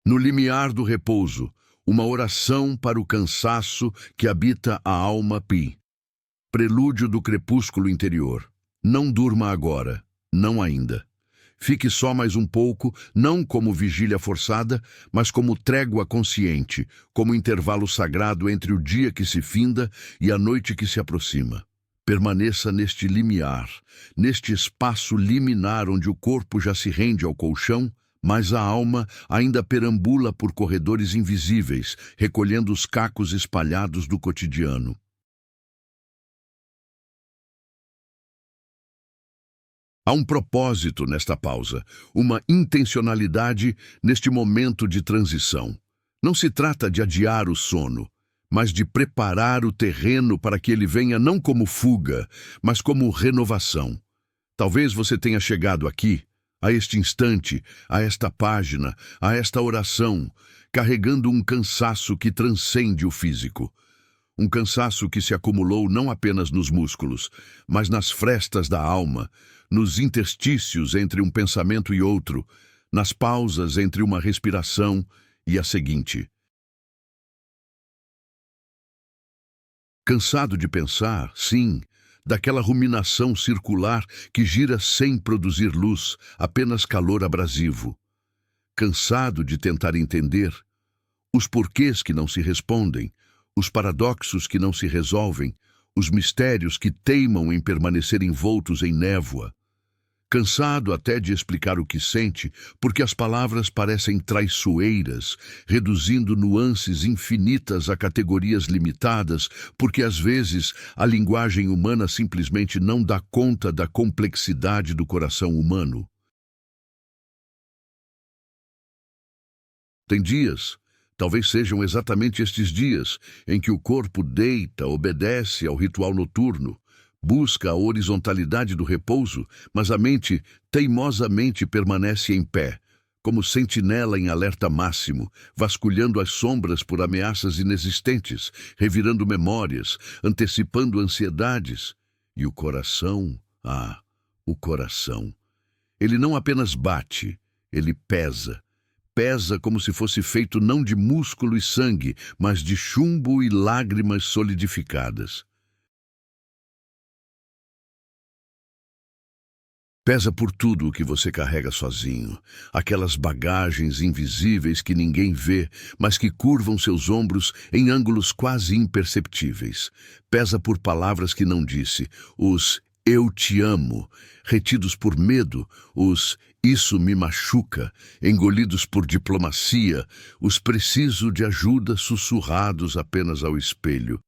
No limiar do repouso, uma oração para o cansaço que habita a alma Pi. Prelúdio do crepúsculo interior. Não durma agora, não ainda. Fique só mais um pouco, não como vigília forçada, mas como trégua consciente, como intervalo sagrado entre o dia que se finda e a noite que se aproxima. Permaneça neste limiar, neste espaço liminar onde o corpo já se rende ao colchão, mas a alma ainda perambula por corredores invisíveis, recolhendo os cacos espalhados do cotidiano. Há um propósito nesta pausa, uma intencionalidade neste momento de transição. Não se trata de adiar o sono, mas de preparar o terreno para que ele venha não como fuga, mas como renovação. Talvez você tenha chegado aqui, a este instante, a esta página, a esta oração, carregando um cansaço que transcende o físico. Um cansaço que se acumulou não apenas nos músculos, mas nas frestas da alma, nos interstícios entre um pensamento e outro, nas pausas entre uma respiração e a seguinte. Cansado de pensar, sim, daquela ruminação circular que gira sem produzir luz, apenas calor abrasivo. Cansado de tentar entender os porquês que não se respondem, os paradoxos que não se resolvem, os mistérios que teimam em permanecer envoltos em névoa. Cansado até de explicar o que sente, porque as palavras parecem traiçoeiras, reduzindo nuances infinitas a categorias limitadas, porque às vezes a linguagem humana simplesmente não dá conta da complexidade do coração humano. Tem dias, talvez sejam exatamente estes dias, em que o corpo deita, obedece ao ritual noturno, busca a horizontalidade do repouso, mas a mente teimosamente permanece em pé, como sentinela em alerta máximo, vasculhando as sombras por ameaças inexistentes, revirando memórias, antecipando ansiedades. E o coração, o coração. Ele não apenas bate, ele pesa. Pesa como se fosse feito não de músculo e sangue, mas de chumbo e lágrimas solidificadas. Pesa por tudo o que você carrega sozinho, aquelas bagagens invisíveis que ninguém vê, mas que curvam seus ombros em ângulos quase imperceptíveis. Pesa por palavras que não disse, os "eu te amo", retidos por medo, os "isso me machuca", engolidos por diplomacia, os "preciso de ajuda" sussurrados apenas ao espelho.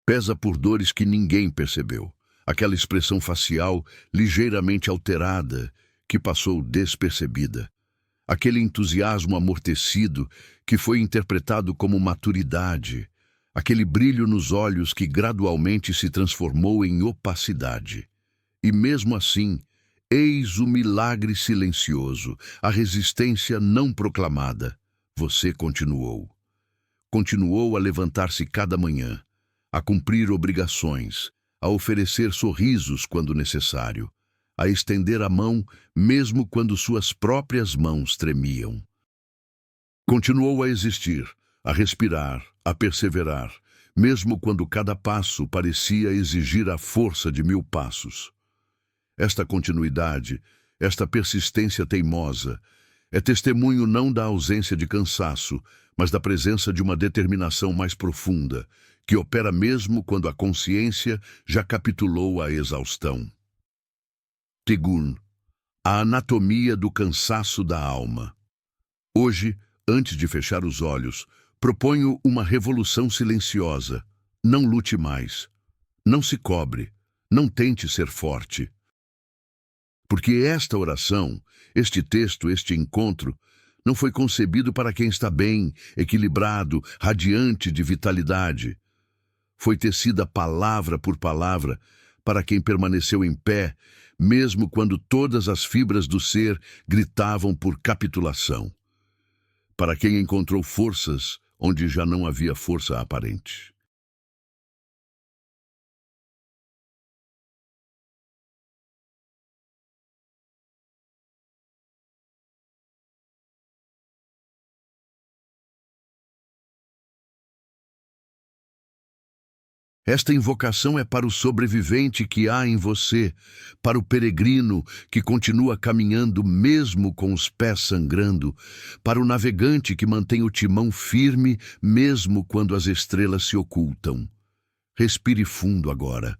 Pesa por dores que ninguém percebeu. Aquela expressão facial ligeiramente alterada que passou despercebida. Aquele entusiasmo amortecido que foi interpretado como maturidade. Aquele brilho nos olhos que gradualmente se transformou em opacidade. E mesmo assim, eis o milagre silencioso, a resistência não proclamada. Você continuou. Continuou a levantar-se cada manhã, a cumprir obrigações, a oferecer sorrisos quando necessário, a estender a mão mesmo quando suas próprias mãos tremiam. Continuou a existir, a respirar, a perseverar, mesmo quando cada passo parecia exigir a força de 1000 passos. Esta continuidade, esta persistência teimosa, é testemunho não da ausência de cansaço, mas da presença de uma determinação mais profunda, que opera mesmo quando a consciência já capitulou à exaustão. Tigun, a anatomia do cansaço da alma. Hoje, antes de fechar os olhos, proponho uma revolução silenciosa. Não lute mais. Não se cobre. Não tente ser forte. Porque esta oração, este texto, este encontro, não foi concebido para quem está bem, equilibrado, radiante de vitalidade. Foi tecida palavra por palavra para quem permaneceu em pé, mesmo quando todas as fibras do ser gritavam por capitulação. para quem encontrou forças onde já não havia força aparente. Esta invocação é para o sobrevivente que há em você, para o peregrino que continua caminhando mesmo com os pés sangrando, para o navegante que mantém o timão firme mesmo quando as estrelas se ocultam. Respire fundo agora,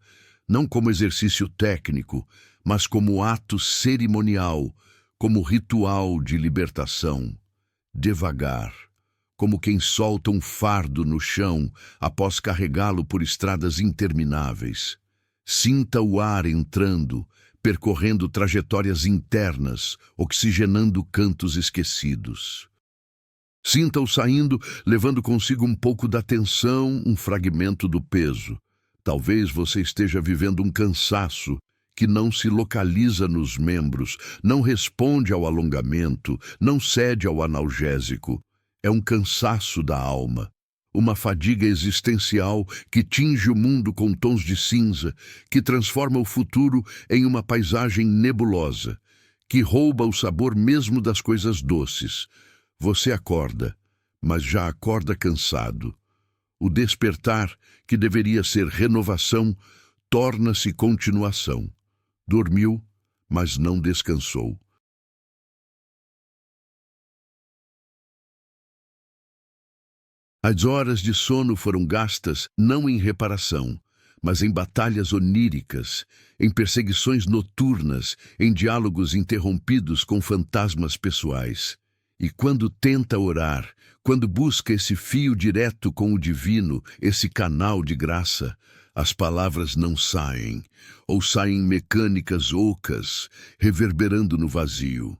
não como exercício técnico, mas como ato cerimonial, como ritual de libertação. Devagar, como quem solta um fardo no chão após carregá-lo por estradas intermináveis. Sinta o ar entrando, percorrendo trajetórias internas, oxigenando cantos esquecidos. Sinta-o saindo, levando consigo um pouco da tensão, um fragmento do peso. Talvez você esteja vivendo um cansaço que não se localiza nos membros, não responde ao alongamento, não cede ao analgésico. É um cansaço da alma, uma fadiga existencial que tinge o mundo com tons de cinza, que transforma o futuro em uma paisagem nebulosa, que rouba o sabor mesmo das coisas doces. Você acorda, mas já acorda cansado. O despertar, que deveria ser renovação, torna-se continuação. Dormiu, mas não descansou. As horas de sono foram gastas não em reparação, mas em batalhas oníricas, em perseguições noturnas, em diálogos interrompidos com fantasmas pessoais. E quando tenta orar, quando busca esse fio direto com o divino, esse canal de graça, as palavras não saem, ou saem mecânicas ocas, reverberando no vazio.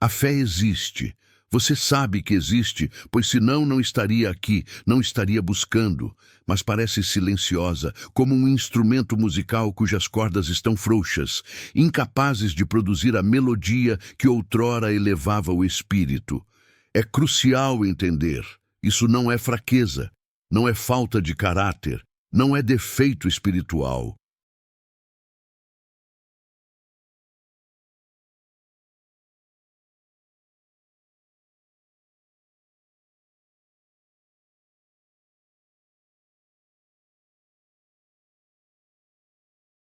A fé existe. Você sabe que existe, pois senão não estaria aqui, não estaria buscando, mas parece silenciosa, como um instrumento musical cujas cordas estão frouxas, incapazes de produzir a melodia que outrora elevava o espírito. É crucial entender. Isso não é fraqueza, não é falta de caráter, não é defeito espiritual.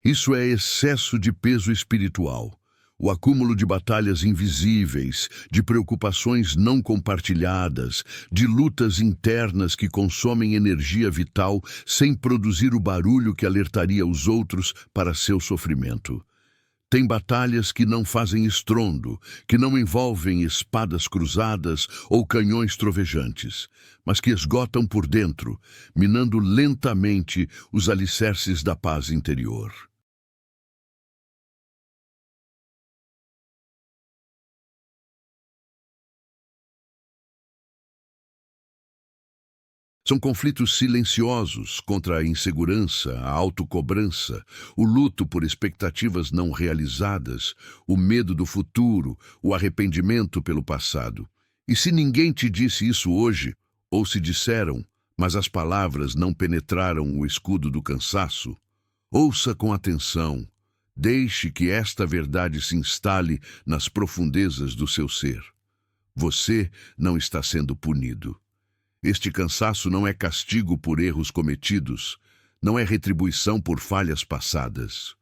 Isso é excesso de peso espiritual, o acúmulo de batalhas invisíveis, de preocupações não compartilhadas, de lutas internas que consomem energia vital sem produzir o barulho que alertaria os outros para seu sofrimento. Tem batalhas que não fazem estrondo, que não envolvem espadas cruzadas ou canhões trovejantes, mas que esgotam por dentro, minando lentamente os alicerces da paz interior. São conflitos silenciosos contra a insegurança, a autocobrança, o luto por expectativas não realizadas, o medo do futuro, o arrependimento pelo passado. E se ninguém te disse isso hoje, ou se disseram, mas as palavras não penetraram o escudo do cansaço, ouça com atenção. Deixe que esta verdade se instale nas profundezas do seu ser. Você não está sendo punido. Este cansaço não é castigo por erros cometidos, não é retribuição por falhas passadas.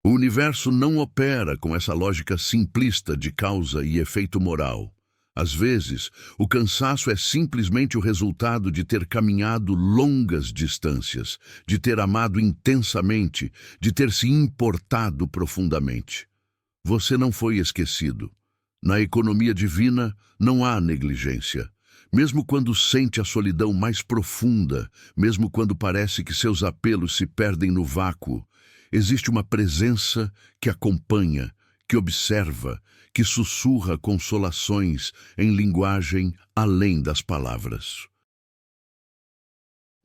O universo não opera com essa lógica simplista de causa e efeito moral. Às vezes, o cansaço é simplesmente o resultado de ter caminhado longas distâncias, de ter amado intensamente, de ter se importado profundamente. Você não foi esquecido. Na economia divina não há negligência. Mesmo quando sente a solidão mais profunda, mesmo quando parece que seus apelos se perdem no vácuo, existe uma presença que acompanha, que observa, que sussurra consolações em linguagem além das palavras.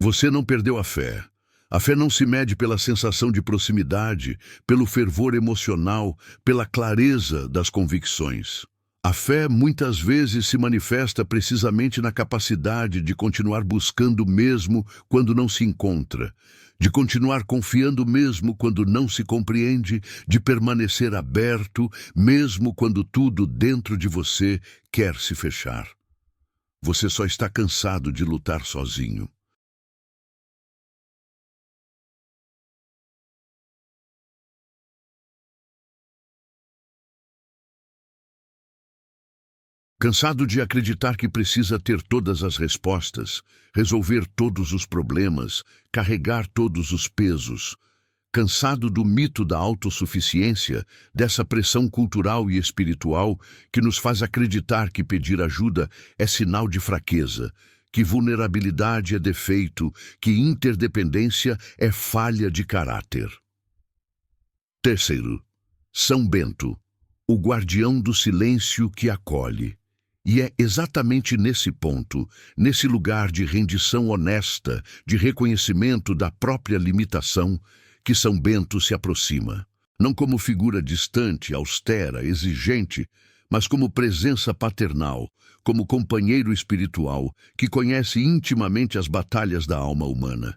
Você não perdeu a fé. A fé não se mede pela sensação de proximidade, pelo fervor emocional, pela clareza das convicções. A fé muitas vezes se manifesta precisamente na capacidade de continuar buscando mesmo quando não se encontra, de continuar confiando mesmo quando não se compreende, de permanecer aberto mesmo quando tudo dentro de você quer se fechar. Você só está cansado de lutar sozinho. Cansado de acreditar que precisa ter todas as respostas, resolver todos os problemas, carregar todos os pesos. Cansado do mito da autossuficiência, dessa pressão cultural e espiritual que nos faz acreditar que pedir ajuda é sinal de fraqueza, que vulnerabilidade é defeito, que interdependência é falha de caráter. Terceiro, São Bento, o guardião do silêncio que acolhe. E é exatamente nesse ponto, nesse lugar de rendição honesta, de reconhecimento da própria limitação, que São Bento se aproxima. Não como figura distante, austera, exigente, mas como presença paternal, como companheiro espiritual, que conhece intimamente as batalhas da alma humana.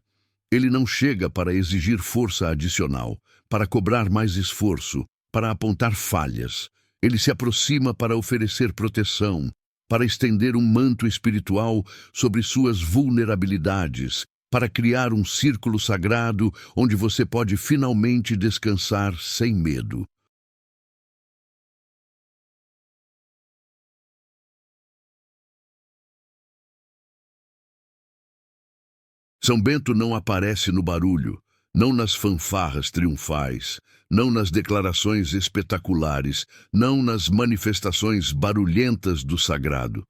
Ele não chega para exigir força adicional, para cobrar mais esforço, para apontar falhas. Ele se aproxima para oferecer proteção, para estender um manto espiritual sobre suas vulnerabilidades, para criar um círculo sagrado onde você pode finalmente descansar sem medo. São Bento não aparece no barulho, não nas fanfarras triunfais, não nas declarações espetaculares, não nas manifestações barulhentas do sagrado.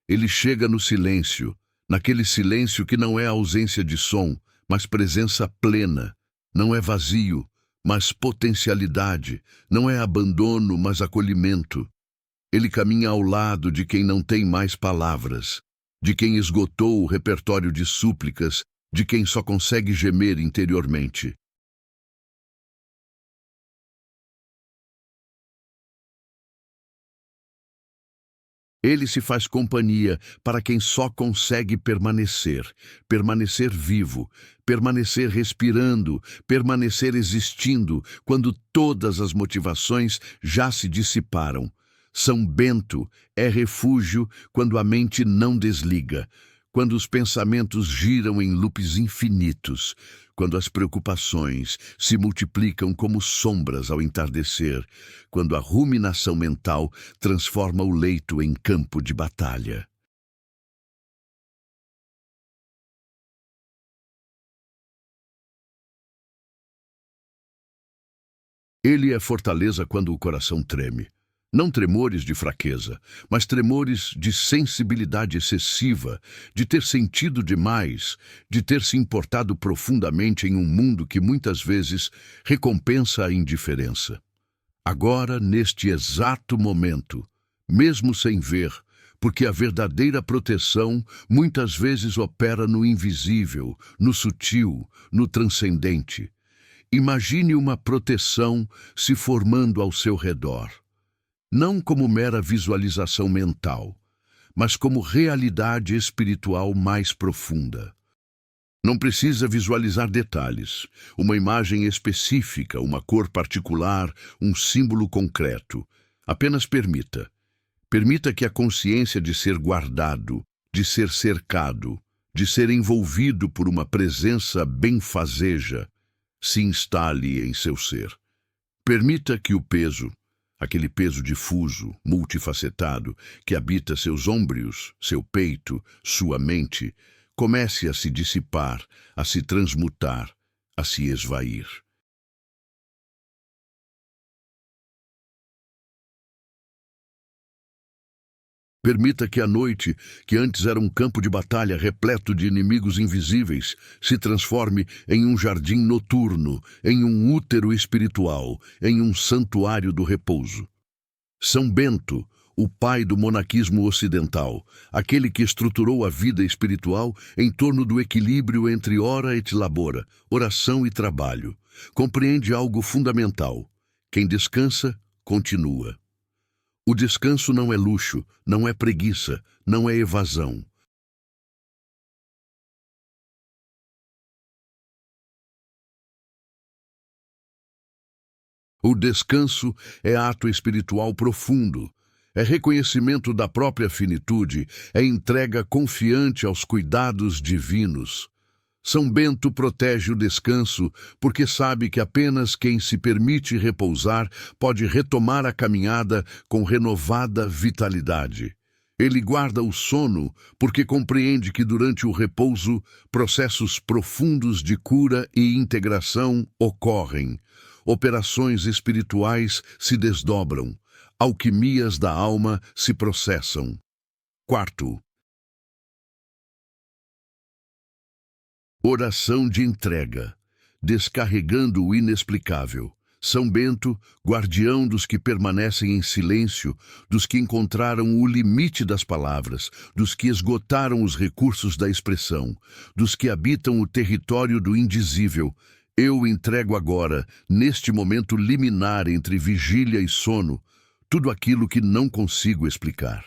Ele chega no silêncio, naquele silêncio que não é ausência de som, mas presença plena. Não é vazio, mas potencialidade. Não é abandono, mas acolhimento. Ele caminha ao lado de quem não tem mais palavras, de quem esgotou o repertório de súplicas, de quem só consegue gemer interiormente. Ele se faz companhia para quem só consegue permanecer, permanecer vivo, permanecer respirando, permanecer existindo, quando todas as motivações já se dissiparam. São Bento é refúgio quando a mente não desliga, quando os pensamentos giram em loops infinitos, quando as preocupações se multiplicam como sombras ao entardecer, quando a ruminação mental transforma o leito em campo de batalha. Ele é fortaleza quando o coração treme. Não tremores de fraqueza, mas tremores de sensibilidade excessiva, de ter sentido demais, de ter se importado profundamente em um mundo que muitas vezes recompensa a indiferença. Agora, neste exato momento, mesmo sem ver, porque a verdadeira proteção muitas vezes opera no invisível, no sutil, no transcendente. Imagine uma proteção se formando ao seu redor. Não como mera visualização mental, mas como realidade espiritual mais profunda. Não precisa visualizar detalhes, uma imagem específica, uma cor particular, um símbolo concreto. Apenas permita. Permita que a consciência de ser guardado, de ser cercado, de ser envolvido por uma presença benfazeja, se instale em seu ser. Permita que o peso, aquele peso difuso, multifacetado, que habita seus ômbrios, seu peito, sua mente, comece a se dissipar, a se transmutar, a se esvair. Permita que a noite, que antes era um campo de batalha repleto de inimigos invisíveis, se transforme em um jardim noturno, em um útero espiritual, em um santuário do repouso. São Bento, o pai do monaquismo ocidental, aquele que estruturou a vida espiritual em torno do equilíbrio entre ora et labora, oração e trabalho, compreende algo fundamental: quem descansa, continua. O descanso não é luxo, não é preguiça, não é evasão. O descanso é ato espiritual profundo, é reconhecimento da própria finitude, é entrega confiante aos cuidados divinos. São Bento protege o descanso porque sabe que apenas quem se permite repousar pode retomar a caminhada com renovada vitalidade. Ele guarda o sono porque compreende que durante o repouso processos profundos de cura e integração ocorrem. Operações espirituais se desdobram, alquimias da alma se processam. Quarto, oração de entrega, descarregando o inexplicável. São Bento, guardião dos que permanecem em silêncio, dos que encontraram o limite das palavras, dos que esgotaram os recursos da expressão, dos que habitam o território do indizível. Eu entrego agora, neste momento liminar entre vigília e sono, tudo aquilo que não consigo explicar,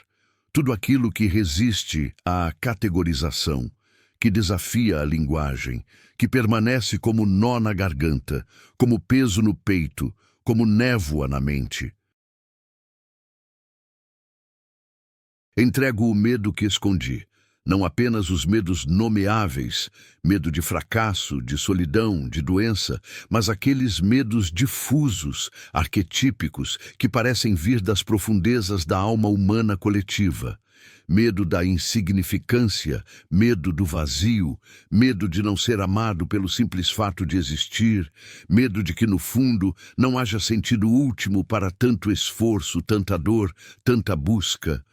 tudo aquilo que resiste à categorização, que desafia a linguagem, que permanece como nó na garganta, como peso no peito, como névoa na mente. Entrego o medo que escondi, não apenas os medos nomeáveis, medo de fracasso, de solidão, de doença, mas aqueles medos difusos, arquetípicos, que parecem vir das profundezas da alma humana coletiva. Medo da insignificância, medo do vazio, medo de não ser amado pelo simples fato de existir, medo de que, no fundo, não haja sentido último para tanto esforço, tanta dor, tanta busca.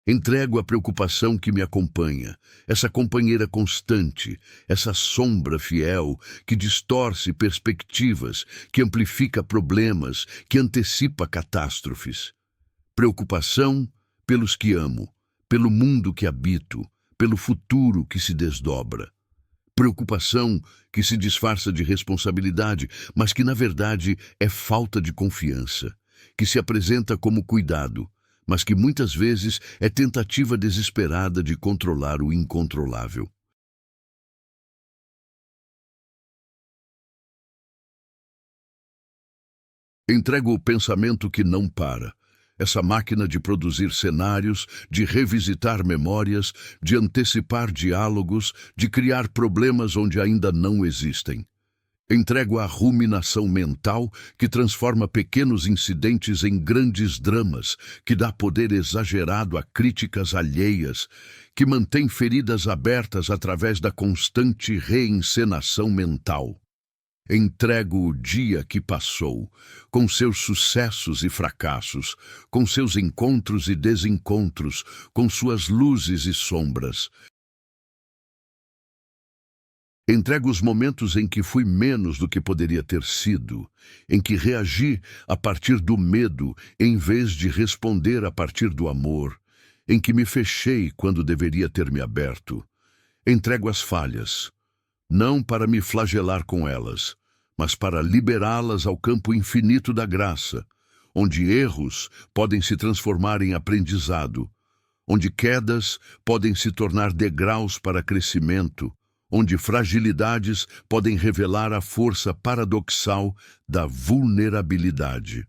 Entrego a preocupação que me acompanha, essa companheira constante, essa sombra fiel que distorce perspectivas, que amplifica problemas, que antecipa catástrofes. Preocupação pelos que amo, pelo mundo que habito, pelo futuro que se desdobra. Preocupação que se disfarça de responsabilidade, mas que na verdade é falta de confiança, que se apresenta como cuidado, mas que muitas vezes é tentativa desesperada de controlar o incontrolável. Entrego o pensamento que não para, essa máquina de produzir cenários, de revisitar memórias, de antecipar diálogos, de criar problemas onde ainda não existem. Entrego a ruminação mental que transforma pequenos incidentes em grandes dramas, que dá poder exagerado a críticas alheias, que mantém feridas abertas através da constante reencenação mental. Entrego o dia que passou, com seus sucessos e fracassos, com seus encontros e desencontros, com suas luzes e sombras. Entrego os momentos em que fui menos do que poderia ter sido, em que reagi a partir do medo em vez de responder a partir do amor, em que me fechei quando deveria ter me aberto. Entrego as falhas, não para me flagelar com elas, mas para liberá-las ao campo infinito da graça, onde erros podem se transformar em aprendizado, onde quedas podem se tornar degraus para crescimento, onde fragilidades podem revelar a força paradoxal da vulnerabilidade.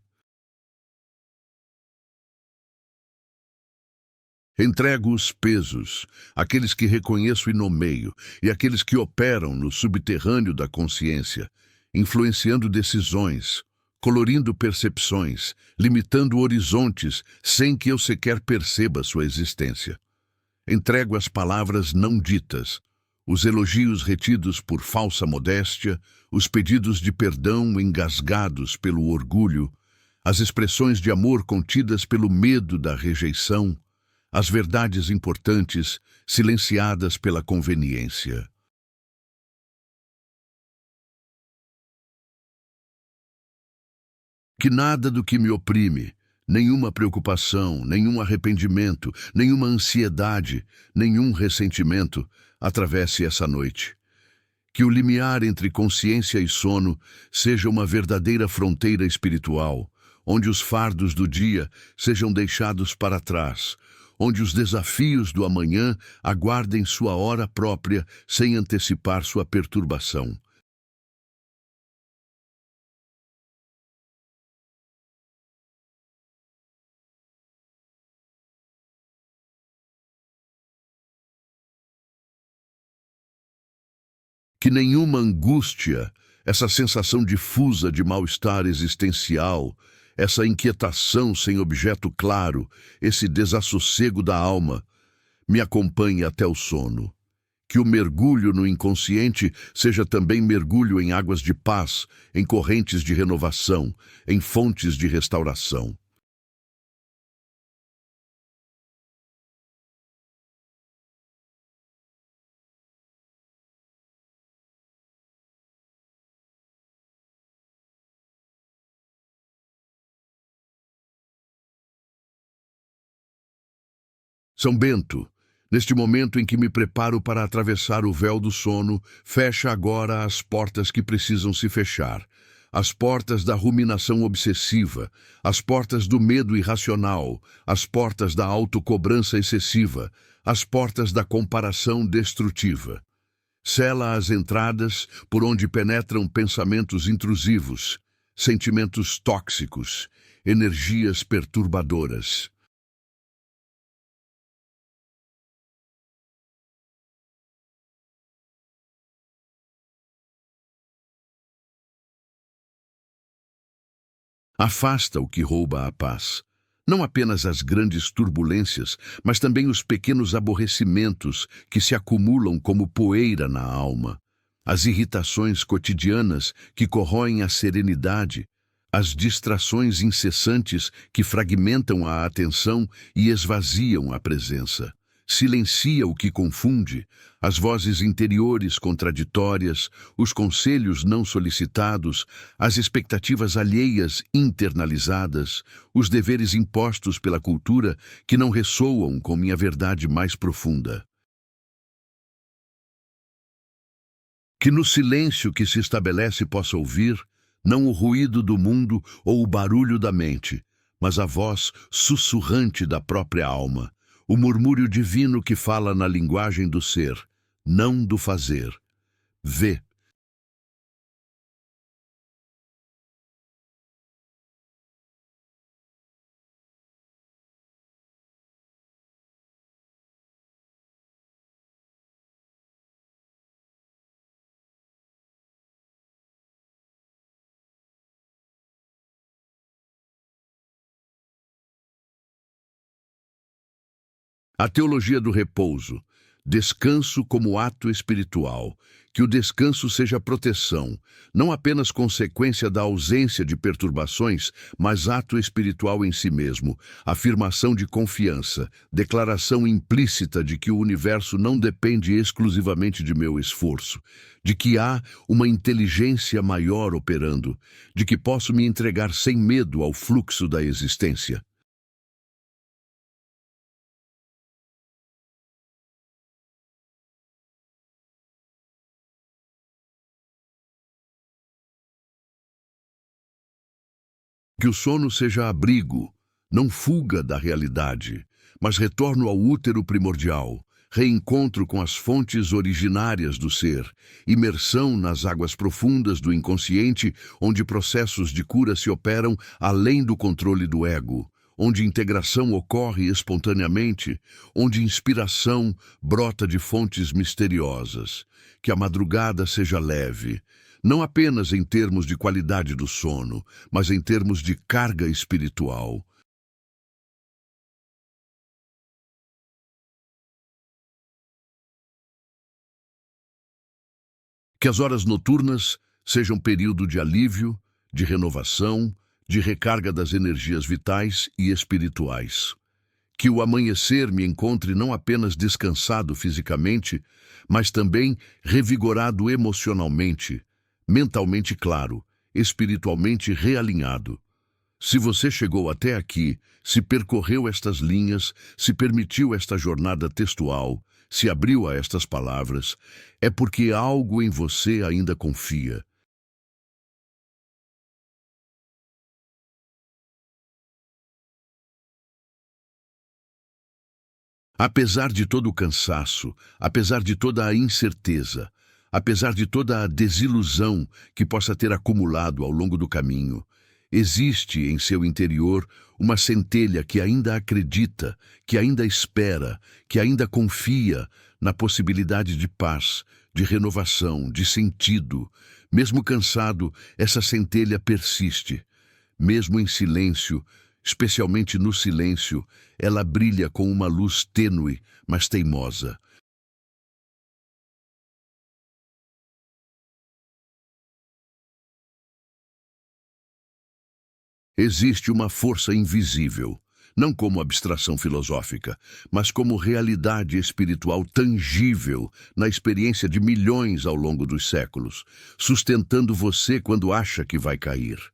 Entrego os pesos, aqueles que reconheço e nomeio, e aqueles que operam no subterrâneo da consciência, influenciando decisões, colorindo percepções, limitando horizontes, sem que eu sequer perceba sua existência. Entrego as palavras não ditas, os elogios retidos por falsa modéstia, os pedidos de perdão engasgados pelo orgulho, as expressões de amor contidas pelo medo da rejeição, as verdades importantes silenciadas pela conveniência. Que nada do que me oprime, nenhuma preocupação, nenhum arrependimento, nenhuma ansiedade, nenhum ressentimento atravesse essa noite. Que o limiar entre consciência e sono seja uma verdadeira fronteira espiritual, onde os fardos do dia sejam deixados para trás, onde os desafios do amanhã aguardem sua hora própria sem antecipar sua perturbação. Que nenhuma angústia, essa sensação difusa de mal-estar existencial, essa inquietação sem objeto claro, esse desassossego da alma, me acompanhe até o sono. Que o mergulho no inconsciente seja também mergulho em águas de paz, em correntes de renovação, em fontes de restauração. São Bento, neste momento em que me preparo para atravessar o véu do sono, fecha agora as portas que precisam se fechar. As portas da ruminação obsessiva, as portas do medo irracional, as portas da autocobrança excessiva, as portas da comparação destrutiva. Sela as entradas por onde penetram pensamentos intrusivos, sentimentos tóxicos, energias perturbadoras. Afasta o que rouba a paz. Não apenas as grandes turbulências, mas também os pequenos aborrecimentos que se acumulam como poeira na alma. As irritações cotidianas que corroem a serenidade, as distrações incessantes que fragmentam a atenção e esvaziam a presença. Silencia o que confunde, as vozes interiores contraditórias, os conselhos não solicitados, as expectativas alheias internalizadas, os deveres impostos pela cultura que não ressoam com minha verdade mais profunda. Que no silêncio que se estabelece possa ouvir, não o ruído do mundo ou o barulho da mente, mas a voz sussurrante da própria alma, o murmúrio divino que fala na linguagem do ser, não do fazer. Vê. A teologia do repouso. Descanso como ato espiritual. Que o descanso seja proteção, não apenas consequência da ausência de perturbações, mas ato espiritual em si mesmo, afirmação de confiança, declaração implícita de que o universo não depende exclusivamente de meu esforço, de que há uma inteligência maior operando, de que posso me entregar sem medo ao fluxo da existência. Que o sono seja abrigo, não fuga da realidade, mas retorno ao útero primordial, reencontro com as fontes originárias do ser, imersão nas águas profundas do inconsciente, onde processos de cura se operam além do controle do ego, onde integração ocorre espontaneamente, onde inspiração brota de fontes misteriosas. Que a madrugada seja leve, não apenas em termos de qualidade do sono, mas em termos de carga espiritual. Que as horas noturnas sejam período de alívio, de renovação, de recarga das energias vitais e espirituais. Que o amanhecer me encontre não apenas descansado fisicamente, mas também revigorado emocionalmente, mentalmente claro, espiritualmente realinhado. Se você chegou até aqui, se percorreu estas linhas, se permitiu esta jornada textual, se abriu a estas palavras, é porque algo em você ainda confia. Apesar de todo o cansaço, apesar de toda a incerteza, apesar de toda a desilusão que possa ter acumulado ao longo do caminho, existe em seu interior uma centelha que ainda acredita, que ainda espera, que ainda confia na possibilidade de paz, de renovação, de sentido. Mesmo cansado, essa centelha persiste. Mesmo em silêncio, especialmente no silêncio, ela brilha com uma luz tênue, mas teimosa. Existe uma força invisível, não como abstração filosófica, mas como realidade espiritual tangível na experiência de milhões ao longo dos séculos, sustentando você quando acha que vai cair.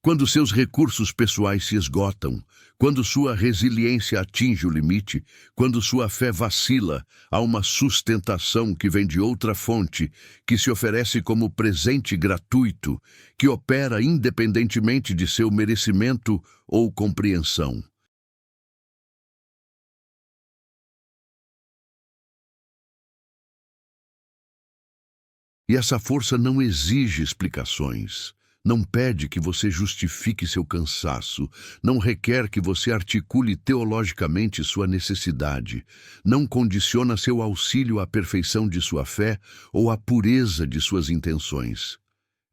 Quando seus recursos pessoais se esgotam, quando sua resiliência atinge o limite, quando sua fé vacila, há uma sustentação que vem de outra fonte, que se oferece como presente gratuito, que opera independentemente de seu merecimento ou compreensão. E essa força não exige explicações. Não pede que você justifique seu cansaço, não requer que você articule teologicamente sua necessidade, não condiciona seu auxílio à perfeição de sua fé ou à pureza de suas intenções.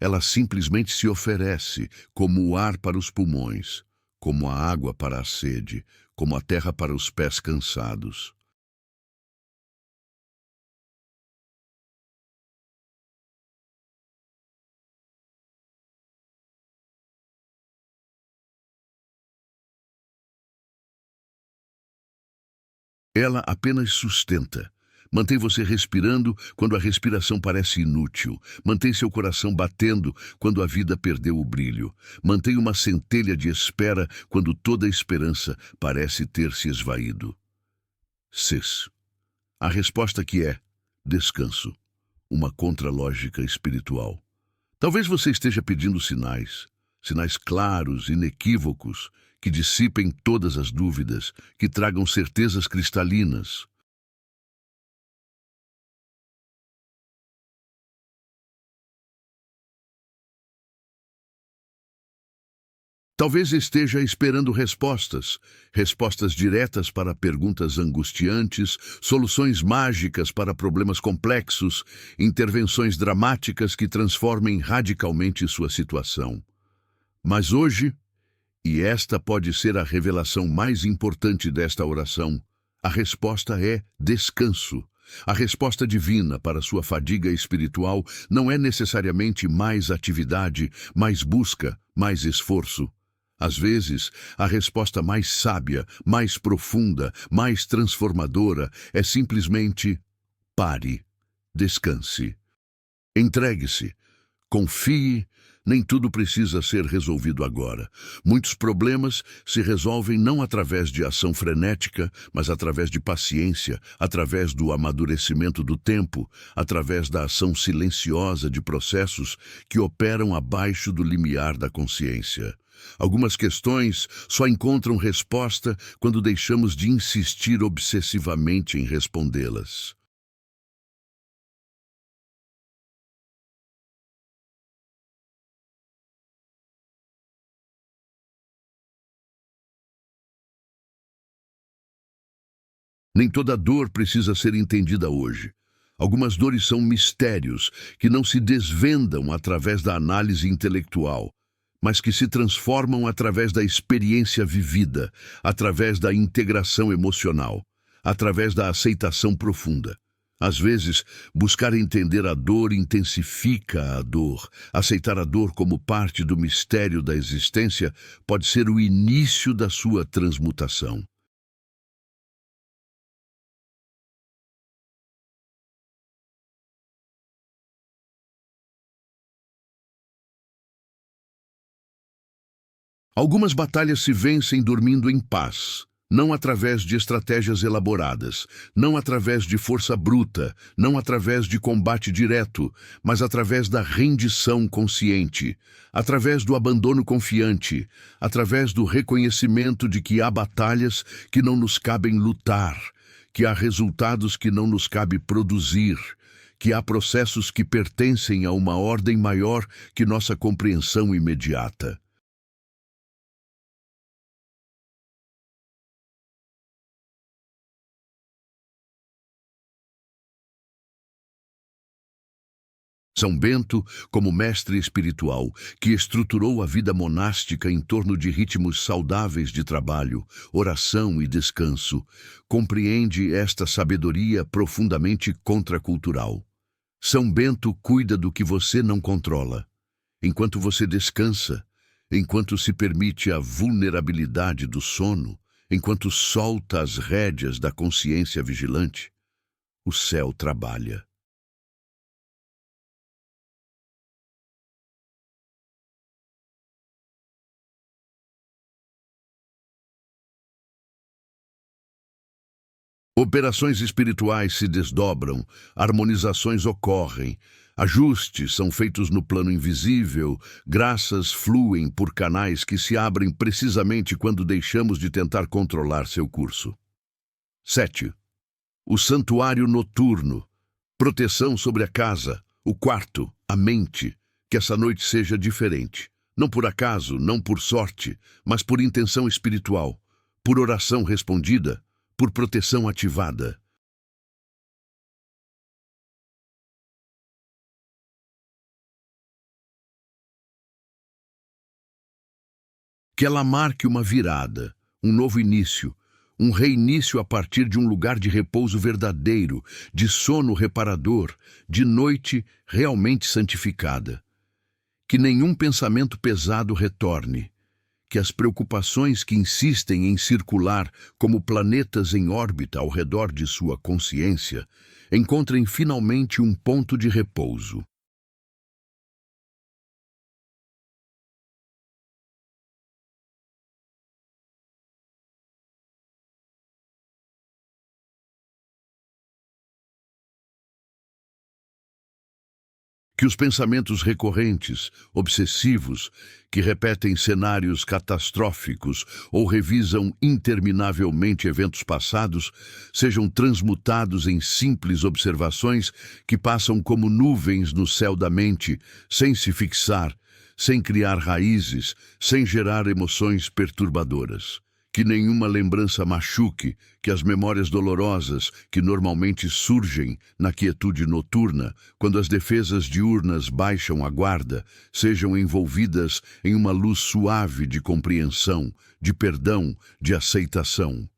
Ela simplesmente se oferece como o ar para os pulmões, como a água para a sede, como a terra para os pés cansados. Ela apenas sustenta. Mantém você respirando quando a respiração parece inútil. Mantém seu coração batendo quando a vida perdeu o brilho. Mantém uma centelha de espera quando toda a esperança parece ter se esvaído. CIS. A resposta que é descanso. Uma contralógica espiritual. Talvez você esteja pedindo sinais, sinais claros, inequívocos, que dissipem todas as dúvidas, que tragam certezas cristalinas. Talvez esteja esperando respostas, respostas diretas para perguntas angustiantes, soluções mágicas para problemas complexos, intervenções dramáticas que transformem radicalmente sua situação. Mas hoje, e esta pode ser a revelação mais importante desta oração, a resposta é descanso. A resposta divina para sua fadiga espiritual não é necessariamente mais atividade, mais busca, mais esforço. Às vezes, a resposta mais sábia, mais profunda, mais transformadora é simplesmente pare, descanse, entregue-se. Confie, nem tudo precisa ser resolvido agora. Muitos problemas se resolvem não através de ação frenética, mas através de paciência, através do amadurecimento do tempo, através da ação silenciosa de processos que operam abaixo do limiar da consciência. Algumas questões só encontram resposta quando deixamos de insistir obsessivamente em respondê-las. Nem toda dor precisa ser entendida hoje. Algumas dores são mistérios que não se desvendam através da análise intelectual, mas que se transformam através da experiência vivida, através da integração emocional, através da aceitação profunda. Às vezes, buscar entender a dor intensifica a dor. Aceitar a dor como parte do mistério da existência pode ser o início da sua transmutação. Algumas batalhas se vencem dormindo em paz, não através de estratégias elaboradas, não através de força bruta, não através de combate direto, mas através da rendição consciente, através do abandono confiante, através do reconhecimento de que há batalhas que não nos cabem lutar, que há resultados que não nos cabe produzir, que há processos que pertencem a uma ordem maior que nossa compreensão imediata. São Bento, como mestre espiritual, que estruturou a vida monástica em torno de ritmos saudáveis de trabalho, oração e descanso, compreende esta sabedoria profundamente contracultural. São Bento cuida do que você não controla. Enquanto você descansa, enquanto se permite a vulnerabilidade do sono, enquanto solta as rédeas da consciência vigilante, o céu trabalha. Operações espirituais se desdobram, harmonizações ocorrem, ajustes são feitos no plano invisível, graças fluem por canais que se abrem precisamente quando deixamos de tentar controlar seu curso. 7. O santuário noturno. Proteção sobre a casa, o quarto, a mente. Que essa noite seja diferente. Não por acaso, não por sorte, mas por intenção espiritual, por oração respondida, por proteção ativada. Que ela marque uma virada, um novo início, um reinício a partir de um lugar de repouso verdadeiro, de sono reparador, de noite realmente santificada. Que nenhum pensamento pesado retorne. Que as preocupações que insistem em circular como planetas em órbita ao redor de sua consciência encontrem finalmente um ponto de repouso. Que os pensamentos recorrentes, obsessivos, que repetem cenários catastróficos ou revisam interminavelmente eventos passados, sejam transmutados em simples observações que passam como nuvens no céu da mente, sem se fixar, sem criar raízes, sem gerar emoções perturbadoras. Que nenhuma lembrança machuque, que as memórias dolorosas, que normalmente surgem na quietude noturna, quando as defesas diurnas baixam a guarda, sejam envolvidas em uma luz suave de compreensão, de perdão, de aceitação.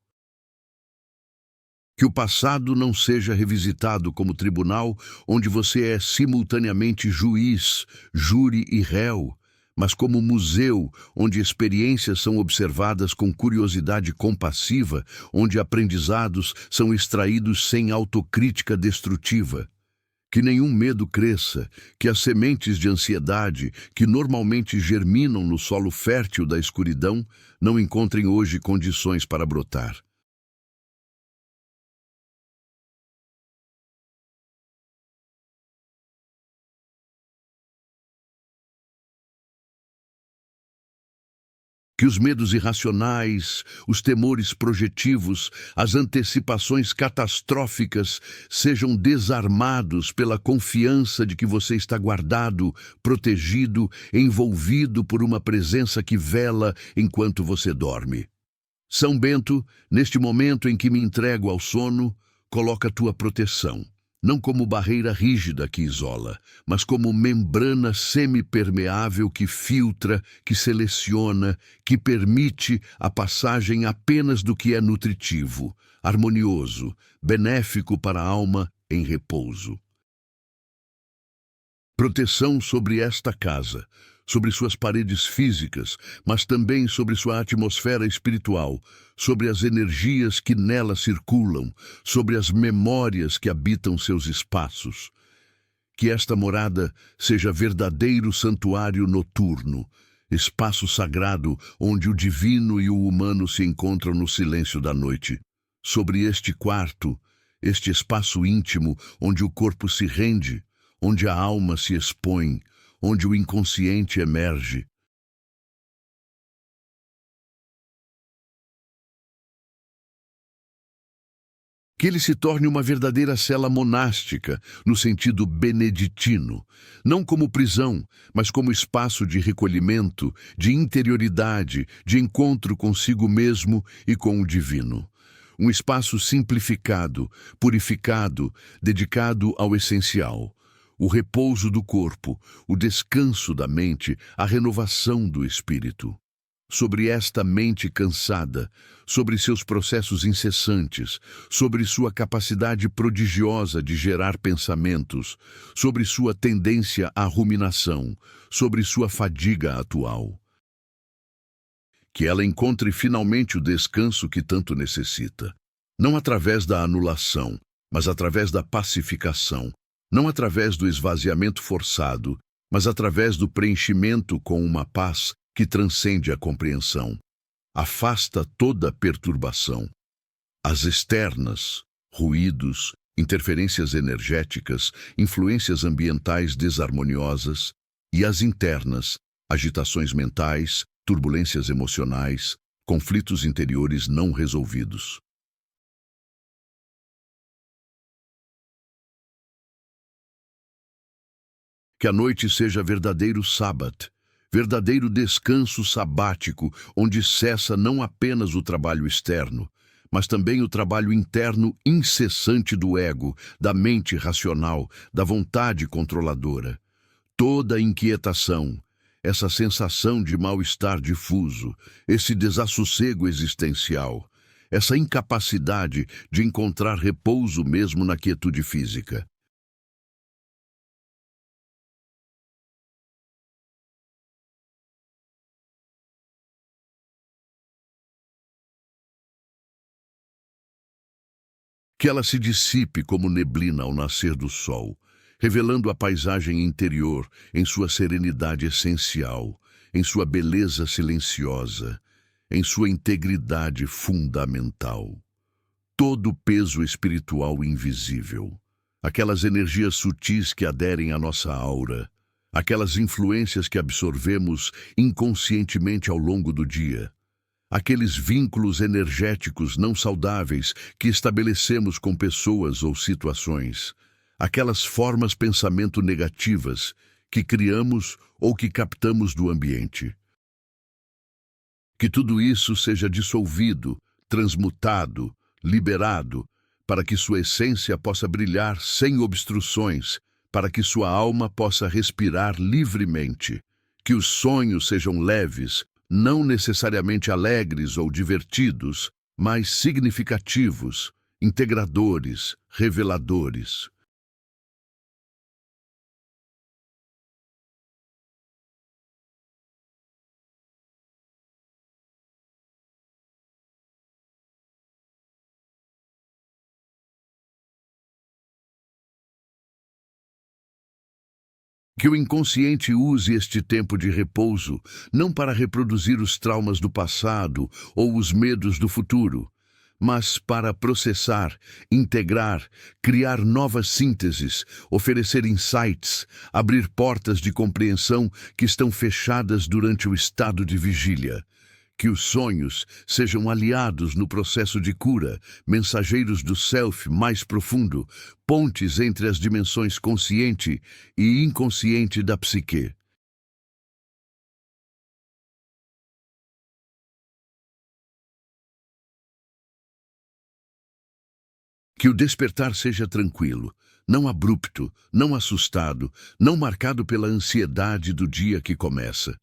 Que o passado não seja revisitado como tribunal onde você é simultaneamente juiz, júri e réu, mas como museu onde experiências são observadas com curiosidade compassiva, onde aprendizados são extraídos sem autocrítica destrutiva. Que nenhum medo cresça, que as sementes de ansiedade, que normalmente germinam no solo fértil da escuridão, não encontrem hoje condições para brotar. Que os medos irracionais, os temores projetivos, as antecipações catastróficas sejam desarmados pela confiança de que você está guardado, protegido, envolvido por uma presença que vela enquanto você dorme. São Bento, neste momento em que me entrego ao sono, coloca a tua proteção. Não como barreira rígida que isola, mas como membrana semipermeável que filtra, que seleciona, que permite a passagem apenas do que é nutritivo, harmonioso, benéfico para a alma em repouso. Proteção sobre esta casa, sobre suas paredes físicas, mas também sobre sua atmosfera espiritual, sobre as energias que nela circulam, sobre as memórias que habitam seus espaços. Que esta morada seja verdadeiro santuário noturno, espaço sagrado onde o divino e o humano se encontram no silêncio da noite. Sobre este quarto, este espaço íntimo onde o corpo se rende, onde a alma se expõe, onde o inconsciente emerge, que ele se torne uma verdadeira cela monástica, no sentido beneditino, não como prisão, mas como espaço de recolhimento, de interioridade, de encontro consigo mesmo e com o divino. Um espaço simplificado, purificado, dedicado ao essencial. O repouso do corpo, o descanso da mente, a renovação do espírito. Sobre esta mente cansada, sobre seus processos incessantes, sobre sua capacidade prodigiosa de gerar pensamentos, sobre sua tendência à ruminação, sobre sua fadiga atual. Que ela encontre finalmente o descanso que tanto necessita. Não através da anulação, mas através da pacificação. Não através do esvaziamento forçado, mas através do preenchimento com uma paz que transcende a compreensão. Afasta toda perturbação. As externas, ruídos, interferências energéticas, influências ambientais desarmoniosas, e as internas, agitações mentais, turbulências emocionais, conflitos interiores não resolvidos. Que a noite seja verdadeiro sábado, verdadeiro descanso sabático, onde cessa não apenas o trabalho externo, mas também o trabalho interno incessante do ego, da mente racional, da vontade controladora. Toda a inquietação, essa sensação de mal-estar difuso, esse desassossego existencial, essa incapacidade de encontrar repouso mesmo na quietude física. Que ela se dissipe como neblina ao nascer do sol, revelando a paisagem interior em sua serenidade essencial, em sua beleza silenciosa, em sua integridade fundamental. Todo o peso espiritual invisível, aquelas energias sutis que aderem à nossa aura, aquelas influências que absorvemos inconscientemente ao longo do dia, aqueles vínculos energéticos não saudáveis que estabelecemos com pessoas ou situações, aquelas formas pensamento negativas que criamos ou que captamos do ambiente. Que tudo isso seja dissolvido, transmutado, liberado, para que sua essência possa brilhar sem obstruções, para que sua alma possa respirar livremente, que os sonhos sejam leves, não necessariamente alegres ou divertidos, mas significativos, integradores, reveladores. Que o inconsciente use este tempo de repouso não para reproduzir os traumas do passado ou os medos do futuro, mas para processar, integrar, criar novas sínteses, oferecer insights, abrir portas de compreensão que estão fechadas durante o estado de vigília. Que os sonhos sejam aliados no processo de cura, mensageiros do self mais profundo, pontes entre as dimensões consciente e inconsciente da psique. Que o despertar seja tranquilo, não abrupto, não assustado, não marcado pela ansiedade do dia que começa.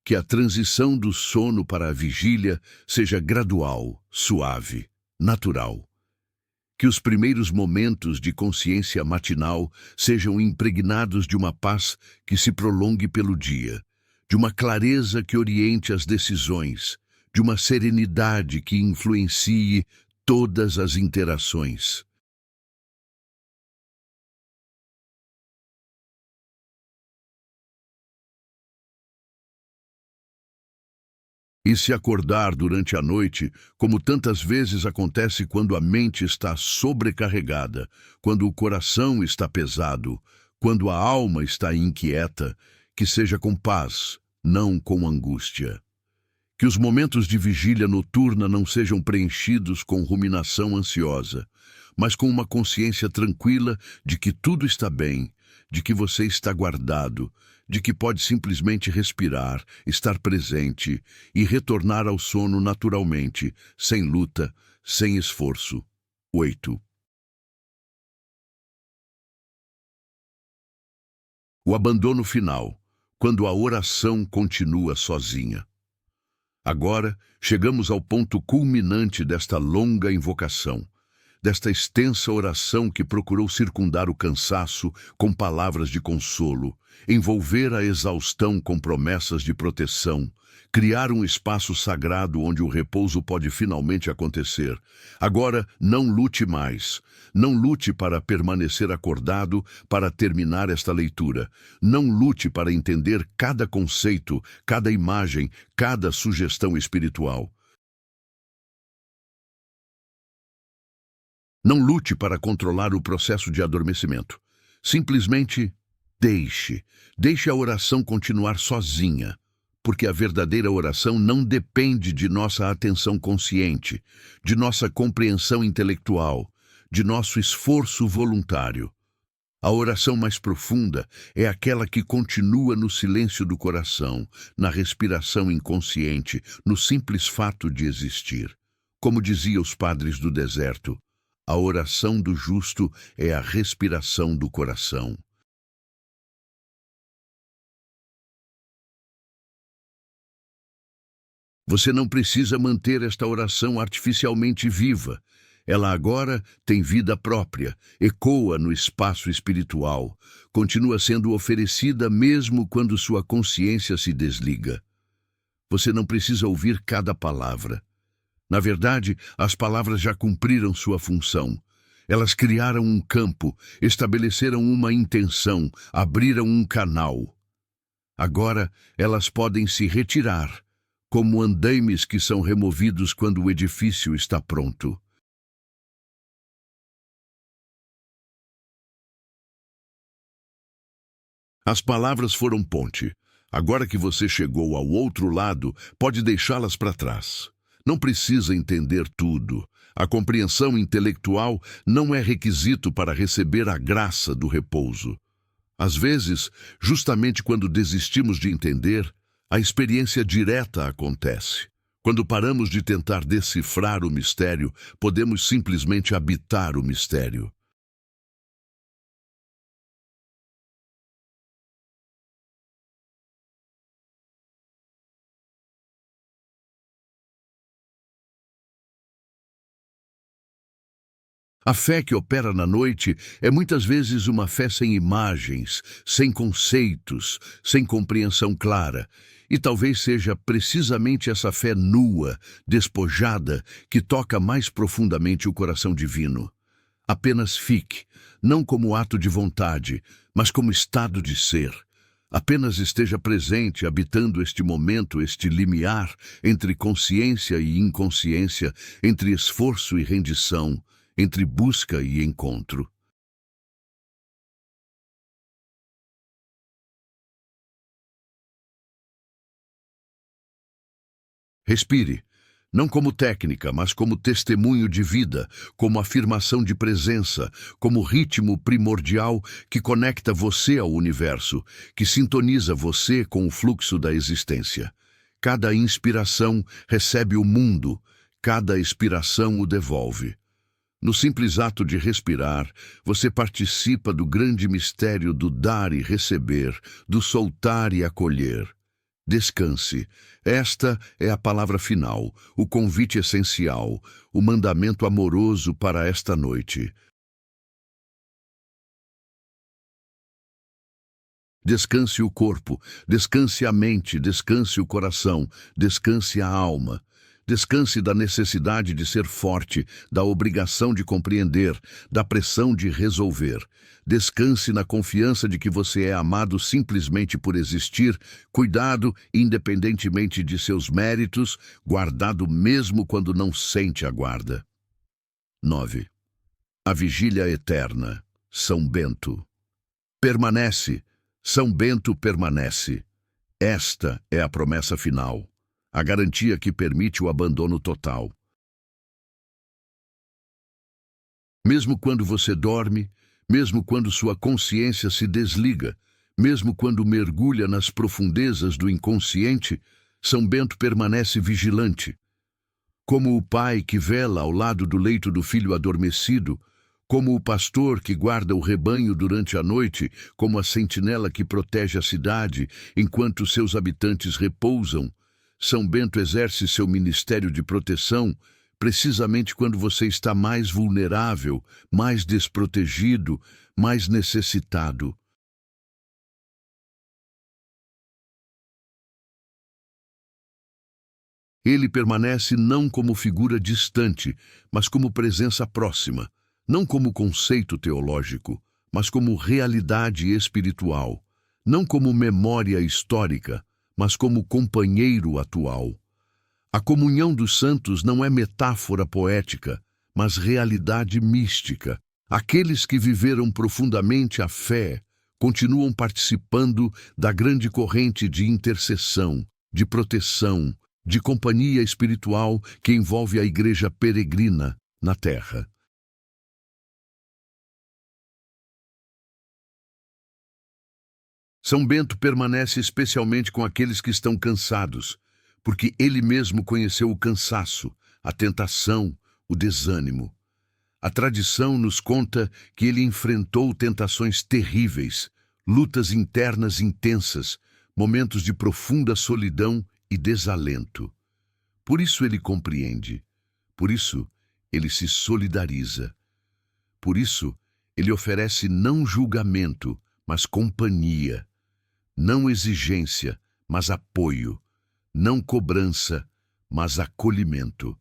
Que a transição do sono para a vigília seja gradual, suave, natural. Que os primeiros momentos de consciência matinal sejam impregnados de uma paz que se prolongue pelo dia, de uma clareza que oriente as decisões, de uma serenidade que influencie todas as interações. E se acordar durante a noite, como tantas vezes acontece quando a mente está sobrecarregada, quando o coração está pesado, quando a alma está inquieta, que seja com paz, não com angústia. Que os momentos de vigília noturna não sejam preenchidos com ruminação ansiosa, mas com uma consciência tranquila de que tudo está bem, de que você está guardado, de que pode simplesmente respirar, estar presente e retornar ao sono naturalmente, sem luta, sem esforço. 8. O abandono final, quando a oração continua sozinha. Agora, chegamos ao ponto culminante desta longa invocação, desta extensa oração que procurou circundar o cansaço com palavras de consolo, envolver a exaustão com promessas de proteção, criar um espaço sagrado onde o repouso pode finalmente acontecer. Agora, não lute mais. Não lute para permanecer acordado, para terminar esta leitura. Não lute para entender cada conceito, cada imagem, cada sugestão espiritual. Não lute para controlar o processo de adormecimento. Simplesmente deixe. Deixe a oração continuar sozinha, porque a verdadeira oração não depende de nossa atenção consciente, de nossa compreensão intelectual, de nosso esforço voluntário. A oração mais profunda é aquela que continua no silêncio do coração, na respiração inconsciente, no simples fato de existir. Como diziam os padres do deserto, a oração do justo é a respiração do coração. Você não precisa manter esta oração artificialmente viva. Ela agora tem vida própria, ecoa no espaço espiritual, continua sendo oferecida mesmo quando sua consciência se desliga. Você não precisa ouvir cada palavra. Na verdade, as palavras já cumpriram sua função. Elas criaram um campo, estabeleceram uma intenção, abriram um canal. Agora, elas podem se retirar, como andaimes que são removidos quando o edifício está pronto. As palavras foram ponte. Agora que você chegou ao outro lado, pode deixá-las para trás. Não precisa entender tudo. A compreensão intelectual não é requisito para receber a graça do repouso. Às vezes, justamente quando desistimos de entender, a experiência direta acontece. Quando paramos de tentar decifrar o mistério, podemos simplesmente habitar o mistério. A fé que opera na noite é muitas vezes uma fé sem imagens, sem conceitos, sem compreensão clara. E talvez seja precisamente essa fé nua, despojada, que toca mais profundamente o coração divino. Apenas fique, não como ato de vontade, mas como estado de ser. Apenas esteja presente, habitando este momento, este limiar entre consciência e inconsciência, entre esforço e rendição, entre busca e encontro. Respire, não como técnica, mas como testemunho de vida, como afirmação de presença, como ritmo primordial que conecta você ao universo, que sintoniza você com o fluxo da existência. Cada inspiração recebe o mundo, cada expiração o devolve. No simples ato de respirar, você participa do grande mistério do dar e receber, do soltar e acolher. Descanse. Esta é a palavra final, o convite essencial, o mandamento amoroso para esta noite. Descanse o corpo, descanse a mente, descanse o coração, descanse a alma. Descanse da necessidade de ser forte, da obrigação de compreender, da pressão de resolver. Descanse na confiança de que você é amado simplesmente por existir, cuidado independentemente de seus méritos, guardado mesmo quando não sente a guarda. 9. A vigília eterna. São Bento. Permanece. São Bento permanece. Esta é a promessa final, a garantia que permite o abandono total. Mesmo quando você dorme, mesmo quando sua consciência se desliga, mesmo quando mergulha nas profundezas do inconsciente, São Bento permanece vigilante. Como o pai que vela ao lado do leito do filho adormecido, como o pastor que guarda o rebanho durante a noite, como a sentinela que protege a cidade enquanto seus habitantes repousam, São Bento exerce seu ministério de proteção precisamente quando você está mais vulnerável, mais desprotegido, mais necessitado. Ele permanece não como figura distante, mas como presença próxima. Não como conceito teológico, mas como realidade espiritual. Não como memória histórica, mas como companheiro atual. A comunhão dos santos não é metáfora poética, mas realidade mística. Aqueles que viveram profundamente a fé continuam participando da grande corrente de intercessão, de proteção, de companhia espiritual que envolve a igreja peregrina na terra. São Bento permanece especialmente com aqueles que estão cansados, porque ele mesmo conheceu o cansaço, a tentação, o desânimo. A tradição nos conta que ele enfrentou tentações terríveis, lutas internas intensas, momentos de profunda solidão e desalento. Por isso ele compreende, por isso ele se solidariza. Por isso ele oferece não julgamento, mas companhia. Não exigência, mas apoio. Não cobrança, mas acolhimento.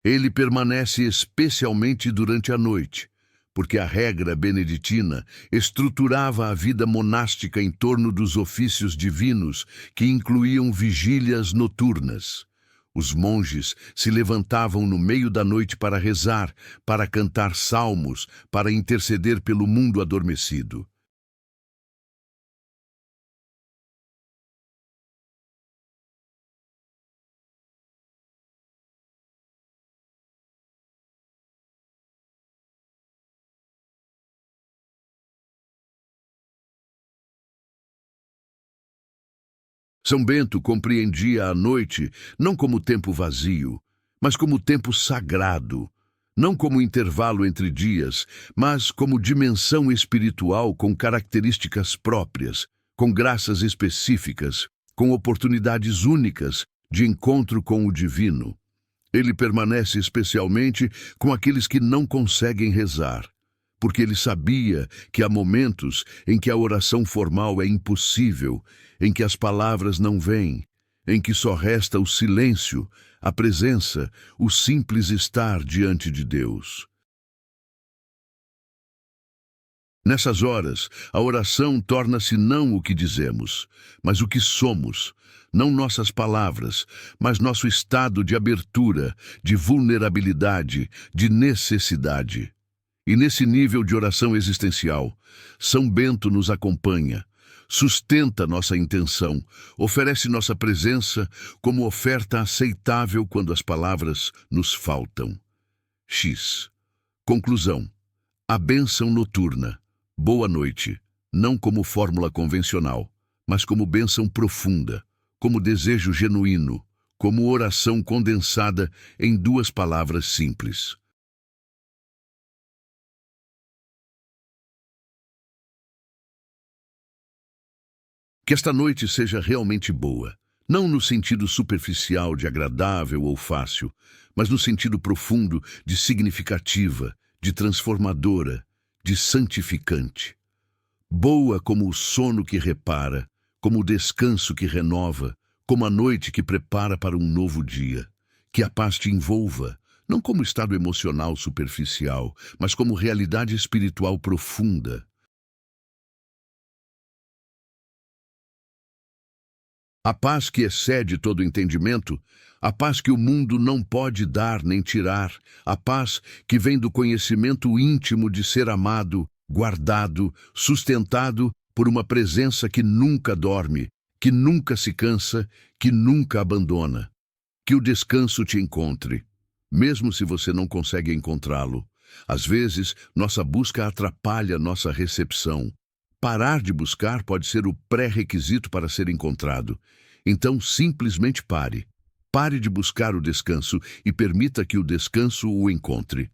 Ele permanece especialmente durante a noite, porque a regra beneditina estruturava a vida monástica em torno dos ofícios divinos que incluíam vigílias noturnas. Os monges se levantavam no meio da noite para rezar, para cantar salmos, para interceder pelo mundo adormecido. São Bento compreendia a noite não como tempo vazio, mas como tempo sagrado, não como intervalo entre dias, mas como dimensão espiritual com características próprias, com graças específicas, com oportunidades únicas de encontro com o divino. Ele permanece especialmente com aqueles que não conseguem rezar, porque ele sabia que há momentos em que a oração formal é impossível, em que as palavras não vêm, em que só resta o silêncio, a presença, o simples estar diante de Deus. Nessas horas, a oração torna-se não o que dizemos, mas o que somos, não nossas palavras, mas nosso estado de abertura, de vulnerabilidade, de necessidade. E nesse nível de oração existencial, São Bento nos acompanha, sustenta nossa intenção, oferece nossa presença como oferta aceitável quando as palavras nos faltam. X. Conclusão. A bênção noturna. Boa noite, não como fórmula convencional, mas como bênção profunda, como desejo genuíno, como oração condensada em duas palavras simples. Que esta noite seja realmente boa, não no sentido superficial de agradável ou fácil, mas no sentido profundo de significativa, de transformadora, de santificante. Boa como o sono que repara, como o descanso que renova, como a noite que prepara para um novo dia. Que a paz te envolva, não como estado emocional superficial, mas como realidade espiritual profunda. A paz que excede todo entendimento, a paz que o mundo não pode dar nem tirar, a paz que vem do conhecimento íntimo de ser amado, guardado, sustentado por uma presença que nunca dorme, que nunca se cansa, que nunca abandona. Que o descanso te encontre, mesmo se você não consegue encontrá-lo. Às vezes, nossa busca atrapalha nossa recepção. Parar de buscar pode ser o pré-requisito para ser encontrado. Então, simplesmente pare. Pare de buscar o descanso e permita que o descanso o encontre.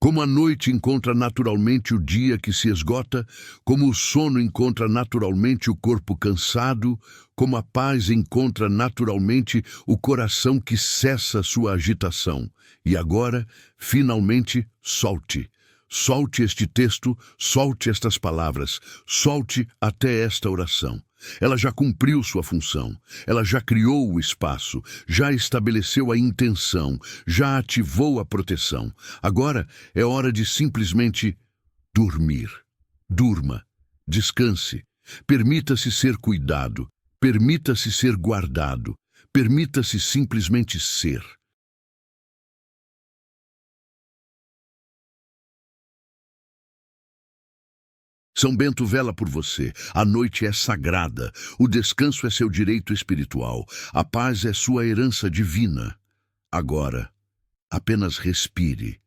Como a noite encontra naturalmente o dia que se esgota, como o sono encontra naturalmente o corpo cansado, como a paz encontra naturalmente o coração que cessa sua agitação. E agora, finalmente, solte. Solte este texto, solte estas palavras, solte até esta oração. Ela já cumpriu sua função, ela já criou o espaço, já estabeleceu a intenção, já ativou a proteção. Agora é hora de simplesmente dormir. Durma, descanse, permita-se ser cuidado, permita-se ser guardado, permita-se simplesmente ser. São Bento vela por você. A noite é sagrada. O descanso é seu direito espiritual. A paz é sua herança divina. Agora, apenas respire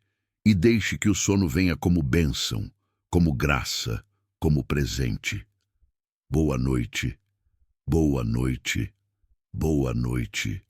e deixe que o sono venha como bênção, como graça, como presente. Boa noite, boa noite, boa noite.